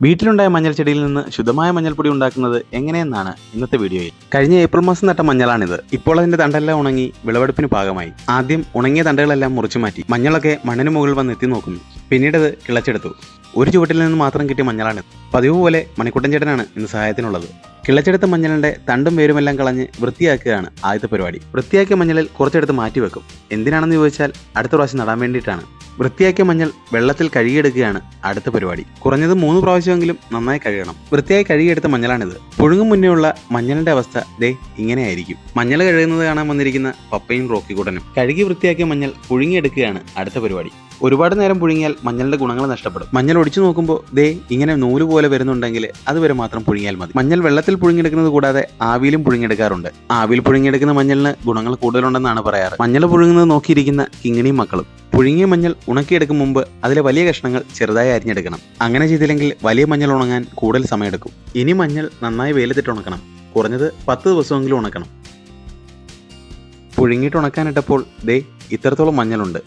വീട്ടിലുണ്ടായ മഞ്ഞൾ ചെടിയിൽ നിന്ന് ശുദ്ധമായ മഞ്ഞൾപ്പൊടി ഉണ്ടാക്കുന്നത് എങ്ങനെയെന്നാണ് ഇന്നത്തെ വീഡിയോയിൽ. കഴിഞ്ഞ ഏപ്രിൽ മാസം നട്ട മഞ്ഞളാണിത്. ഇപ്പോൾ അതിന്റെ തണ്ടെല്ലാം ഉണങ്ങി വിളവെടുപ്പിന് പാകമായി. ആദ്യം ഉണങ്ങിയ തണ്ടുകളെല്ലാം മുറിച്ചു മാറ്റി. മഞ്ഞളൊക്കെ മണ്ണിന് മുകളിൽ വന്ന് എത്തി നോക്കുന്നു. പിന്നീട് അത് കിളച്ചെടുത്തു. ഒരു ചുവട്ടിൽ നിന്ന് മാത്രം കിട്ടിയ മഞ്ഞളാണിത്. പതിവ് പോലെ മണിക്കുട്ടൻ ചേട്ടനാണ് ഇന്ന് സഹായത്തിനുള്ളത്. കിളച്ചെടുത്ത മഞ്ഞളിന്റെ തണ്ടും വേരുമെല്ലാം കളഞ്ഞ് വൃത്തിയാക്കുകയാണ് ആദ്യത്തെ പരിപാടി. വൃത്തിയാക്കിയ മഞ്ഞളിൽ കുറച്ചെടുത്ത് മാറ്റിവെക്കും. എന്തിനാണെന്ന് ചോദിച്ചാൽ അടുത്ത പ്രാവശ്യം നടാൻ വേണ്ടിയിട്ടാണ്. വൃത്തിയാക്കിയ മഞ്ഞൾ വെള്ളത്തിൽ കഴുകിയെടുക്കുകയാണ് അടുത്ത പരിപാടി. കുറഞ്ഞത് 3 പ്രാവശ്യമെങ്കിലും നന്നായി കഴുകണം. വൃത്തിയായി കഴുകിയെടുത്ത മഞ്ഞളാണിത്. പുഴുങ്ങും മുന്നേയുള്ള മഞ്ഞളിന്റെ അവസ്ഥ ദേ ഇങ്ങനെയായിരിക്കും. മഞ്ഞൾ കഴുകുന്നത് കാണാൻ വന്നിരിക്കുന്ന പപ്പയും റോക്കിക്കുട്ടനും. കഴുകി വൃത്തിയാക്കിയ മഞ്ഞൾ പുഴുങ്ങിയെടുക്കുകയാണ് അടുത്ത പരിപാടി. ഒരുപാട് നേരം പുഴുങ്ങിയാൽ മഞ്ഞളുടെ ഗുണങ്ങൾ നഷ്ടപ്പെടും. മഞ്ഞൾ ഒടിച്ചു നോക്കുമ്പോൾ ദേ ഇങ്ങനെ നൂല് പോലെ വരുന്നുണ്ടെങ്കിൽ അതുവരെ മാത്രം പുഴുങ്ങിയാൽ മതി. മഞ്ഞൾ വെള്ളത്തിൽ പുഴുങ്ങിയെടുക്കുന്നത് കൂടാതെ ആവിയിലും പുഴുങ്ങിയെടുക്കാറുണ്ട്. ആവിയിൽ പുഴുങ്ങിയെടുക്കുന്ന മഞ്ഞളിന് ഗുണങ്ങൾ കൂടുതലുണ്ടെന്നാണ് പറയാറ്. മഞ്ഞൾ പുഴുങ്ങുന്നത് നോക്കിയിരിക്കുന്ന കിങ്ങിണിയും മക്കളും. പുഴുങ്ങിയ മഞ്ഞൾ ഉണക്കിയെടുക്കും മുമ്പ് അതിലെ വലിയ കഷ്ണങ്ങൾ ചെറുതായി അരിഞ്ഞെടുക്കണം. അങ്ങനെ ചെയ്തില്ലെങ്കിൽ വലിയ മഞ്ഞൾ ഉണങ്ങാൻ കൂടുതൽ സമയമെടുക്കും. ഇനി മഞ്ഞൾ നന്നായി വെയിലത്തിട്ട് ഉണക്കണം. കുറഞ്ഞത് 10 ദിവസമെങ്കിലും ഉണക്കണം. പുഴുങ്ങിയിട്ട് ഉണക്കാനിട്ടപ്പോൾ ദേ ഇത്രത്തോളം മഞ്ഞളുണ്ട്.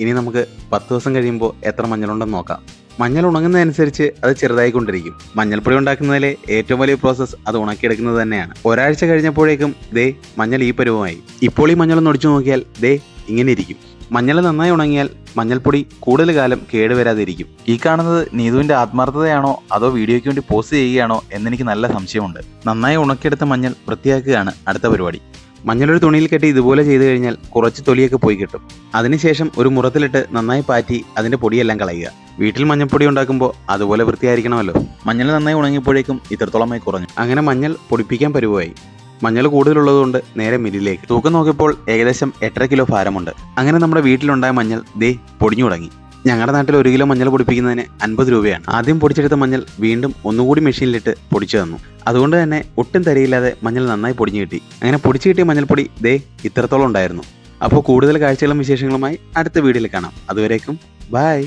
ഇനി നമുക്ക് 10 ദിവസം കഴിയുമ്പോൾ എത്ര മഞ്ഞളുണ്ടെന്ന് നോക്കാം. മഞ്ഞൾ ഉണങ്ങുന്നതനുസരിച്ച് അത് ചെറുതായിക്കൊണ്ടിരിക്കും. മഞ്ഞൾപ്പൊടി ഉണ്ടാക്കുന്നതിലെ ഏറ്റവും വലിയ പ്രോസസ്സ് അത് ഉണക്കിയെടുക്കുന്നത് തന്നെയാണ്. ഒരാഴ്ച കഴിഞ്ഞപ്പോഴേക്കും ദേ മഞ്ഞൾ ഈ പരുവമായി. ഇപ്പോൾ ഈ മഞ്ഞൾ ഒടിച്ചു നോക്കിയാൽ ദേ ഇങ്ങനെ ഇരിക്കും. മഞ്ഞൾ നന്നായി ഉണങ്ങിയാൽ മഞ്ഞൾപ്പൊടി കൂടുതൽ കാലം കേടുവരാതിരിക്കും. ഈ കാണുന്നത് നീതുവിന്റെ ആത്മാർത്ഥതയാണോ അതോ വീഡിയോയ്ക്ക് വേണ്ടി പോസ്റ്റ് ചെയ്യുകയാണോ എന്നെനിക്ക് നല്ല സംശയമുണ്ട്. നന്നായി ഉണക്കിയെടുത്ത മഞ്ഞൾ വൃത്തിയാക്കുകയാണ് അടുത്ത പരിപാടി. മഞ്ഞളൊരു തുണിയിൽ കെട്ടി ഇതുപോലെ ചെയ്തു കഴിഞ്ഞാൽ കുറച്ച് തൊലിയൊക്കെ പോയി കിട്ടും. അതിനുശേഷം ഒരു മുറത്തിലിട്ട് നന്നായി പാറ്റി അതിന്റെ പൊടിയെല്ലാം കളയുക. വീട്ടിൽ മഞ്ഞൾപ്പൊടി ഉണ്ടാക്കുമ്പോൾ അതുപോലെ വൃത്തിയായിരിക്കണമല്ലോ. മഞ്ഞൾ നന്നായി ഉണങ്ങിയപ്പോഴേക്കും ഇത്രത്തോളമായി കുറഞ്ഞു. അങ്ങനെ മഞ്ഞൾ പൊടിപ്പിക്കാൻ പരുവമായി. മഞ്ഞൾ കൂടുതലുള്ളതുകൊണ്ട് നേരെ മില്ലിലേക്ക്. തൂക്കം നോക്കിയപ്പോൾ ഏകദേശം 8.5 കിലോ ഭാരമുണ്ട്. അങ്ങനെ നമ്മുടെ വീട്ടിലുണ്ടായ മഞ്ഞൾ ദേ പൊടിഞ്ഞു തുടങ്ങി. ഞങ്ങളുടെ നാട്ടിൽ 1 കിലോ മഞ്ഞൾ പൊടിപ്പിക്കുന്നതിന് 50 രൂപയാണ്. ആദ്യം പൊടിച്ചെടുത്ത മഞ്ഞൾ വീണ്ടും ഒന്നുകൂടി മെഷീനിലിട്ട് പൊടിച്ചു തന്നു. അതുകൊണ്ട് തന്നെ ഒട്ടും തരിയില്ലാതെ മഞ്ഞൾ നന്നായി പൊടിഞ്ഞു കിട്ടി. അങ്ങനെ പൊടിച്ചു കിട്ടിയ മഞ്ഞൾപ്പൊടി ദേ ഇത്രത്തോളം ഉണ്ടായിരുന്നു. അപ്പോൾ കൂടുതൽ കാഴ്ചകളും വിശേഷങ്ങളുമായി അടുത്ത വീഡിയോയിൽ കാണാം. അതുവരേക്കും ബൈ.